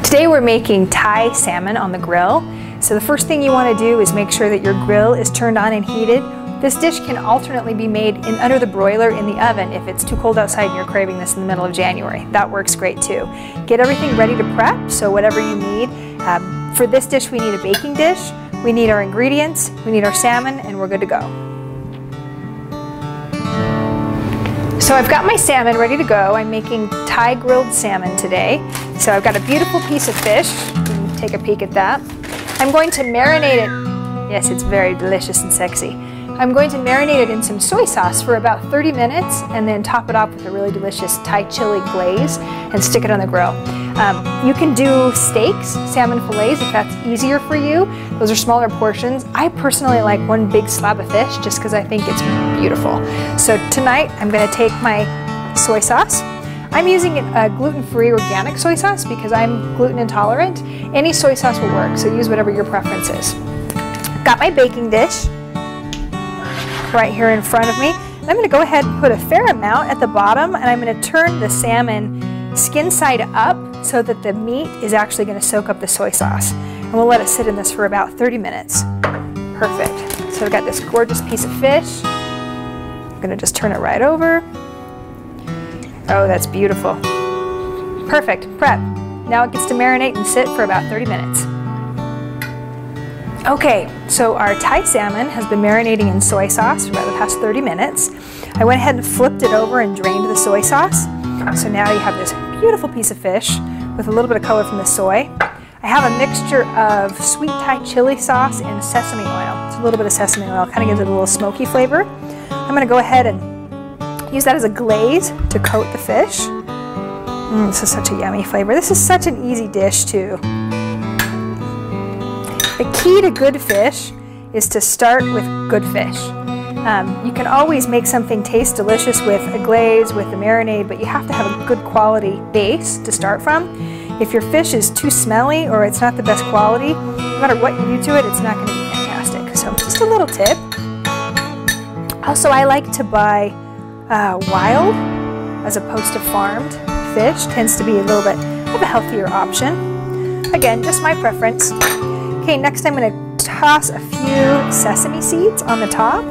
Today we're making Thai salmon on the grill. So the first thing you want to do is make sure that your grill is turned on and heated. This dish can alternately be made under the broiler in the oven if it's too cold outside and you're craving this in the middle of January. That works great too. Get everything ready to prep, so whatever you need. For this dish we need a baking dish, we need our ingredients, we need our salmon, and we're good to go. So I've got my salmon ready to go. I'm making Thai grilled salmon today. So I've got a beautiful piece of fish. You can take a peek at that. I'm going to marinate it. Yes, it's very delicious and sexy. I'm going to marinate it in some soy sauce for about 30 minutes and then top it off with a really delicious Thai chili glaze and stick it on the grill. You can do steaks, salmon fillets if that's easier for you. Those are smaller portions. I personally like one big slab of fish just because I think it's beautiful. So tonight I'm going to take my soy sauce. I'm using a gluten-free organic soy sauce because I'm gluten intolerant. Any soy sauce will work, so use whatever your preference is. Got my baking dish right here in front of me. I'm going to go ahead and put a fair amount at the bottom, and I'm going to turn the salmon skin side up so that the meat is actually going to soak up the soy sauce. And we'll let it sit in this for about 30 minutes. Perfect. So I've got this gorgeous piece of fish. I'm going to just turn it right over. Oh, that's beautiful. Perfect. Prep. Now it gets to marinate and sit for about 30 minutes. Okay, so our Thai salmon has been marinating in soy sauce for about the past 30 minutes. I went ahead and flipped it over and drained the soy sauce. So now you have this beautiful piece of fish with a little bit of color from the soy. I have a mixture of sweet Thai chili sauce and sesame oil. It's a little bit of sesame oil, kind of gives it a little smoky flavor. I'm going to go ahead and use that as a glaze to coat the fish. This is such a yummy flavor. This is such an easy dish too. The key to good fish is to start with good fish. You can always make something taste delicious with a glaze, with a marinade, but you have to have a good quality base to start from. If your fish is too smelly or it's not the best quality, no matter what you do to it, it's not going to be fantastic. So just a little tip. Also, I like to buy wild as opposed to farmed fish. Tends to be a little bit of a healthier option. Again, just my preference. Okay, next I'm going to toss a few sesame seeds on the top.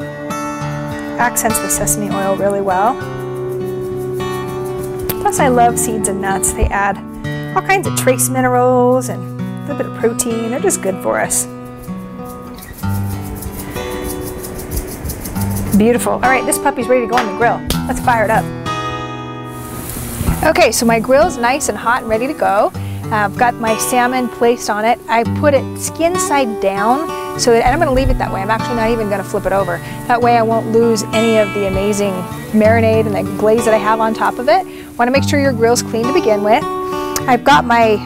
Accents the sesame oil really well. Plus I love seeds and nuts. They add all kinds of trace minerals and a little bit of protein. They're just good for us. Beautiful. All right, this puppy's ready to go on the grill. Let's fire it up. Okay, so my grill's nice and hot and ready to go. I've got my salmon placed on it. I put it skin side down, and I'm going to leave it that way. I'm actually not even going to flip it over. That way I won't lose any of the amazing marinade and the glaze that I have on top of it. Want to make sure your grill's clean to begin with. I've got my,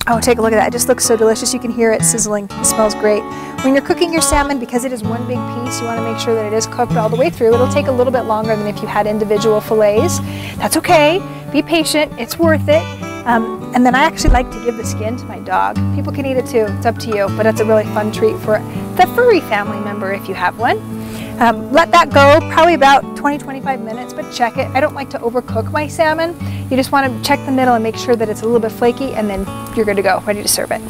oh, take a look at that. It just looks so delicious. You can hear it sizzling. It smells great. When you're cooking your salmon, because it is one big piece, you want to make sure that it is cooked all the way through. It'll take a little bit longer than if you had individual fillets. That's okay. Be patient. It's worth it. And then I actually like to give the skin to my dog. People can eat it too. It's up to you. But it's a really fun treat for the furry family member if you have one. Let that go probably about 20-25 minutes, but check it. I don't like to overcook my salmon. You just want to check the middle and make sure that it's a little bit flaky, and then you're good to go, ready to serve it.